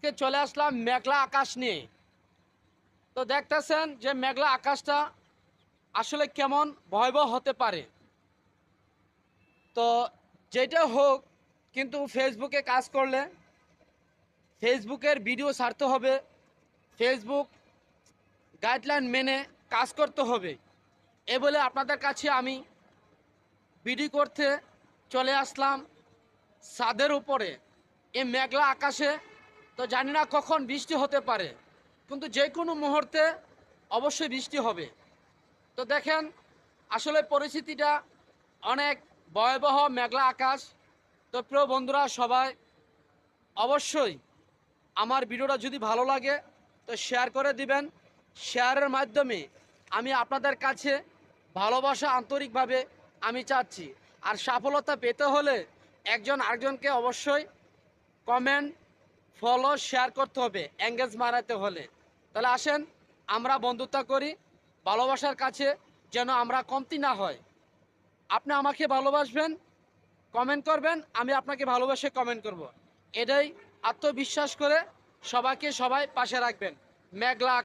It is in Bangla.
আজকে চলে আসলাম মেঘলা আকাশ নিয়ে। তো দেখতেছেন যে মেঘলা আকাশটা আসলে কেমন ভয়াবহ হতে পারে। তো যেটা হোক, কিন্তু ফেসবুকে কাজ করলে ফেসবুকের ভিডিও ছাড়তে হবে, ফেসবুক গাইডলাইন মেনে কাজ করতে হবে। এ বলে আপনাদের কাছে আমি ভিডিও করতে চলে আসলাম ছাদের উপরে। এই মেঘলা আকাশে তো জানি না কখন বৃষ্টি হতে পারে, কিন্তু যে কোনো মুহূর্তে অবশ্যই বৃষ্টি হবে। তো দেখেন, আসলে পরিস্থিতিটা অনেক ভয়াবহ, মেঘলা আকাশ। তো প্রিয় বন্ধুরা, সবাই অবশ্যই আমার ভিডিওটা যদি ভালো লাগে তো শেয়ার করে দিবেন। শেয়ারের মাধ্যমে আমি আপনাদের কাছে ভালোবাসা আন্তরিকভাবে আমি চাচ্ছি। আর সফলতা পেতে হলে একজন আরেকজনকে অবশ্যই কমেন্ট, ফলো, শেয়ার করতে হবে এঙ্গেজ বাড়াতে হলে। তাহলে আসেন আমরা বন্ধুত্ব করি, ভালোবাসার কাছে যেন আমরা কমতি না হয়। আপনি আমাকে ভালোবাসবেন, কমেন্ট করবেন, আমি আপনাকে ভালোবেসে কমেন্ট করব। এটাই আত্মবিশ্বাস করে সবাইকে সবাই পাশে রাখবেন। মেঘলা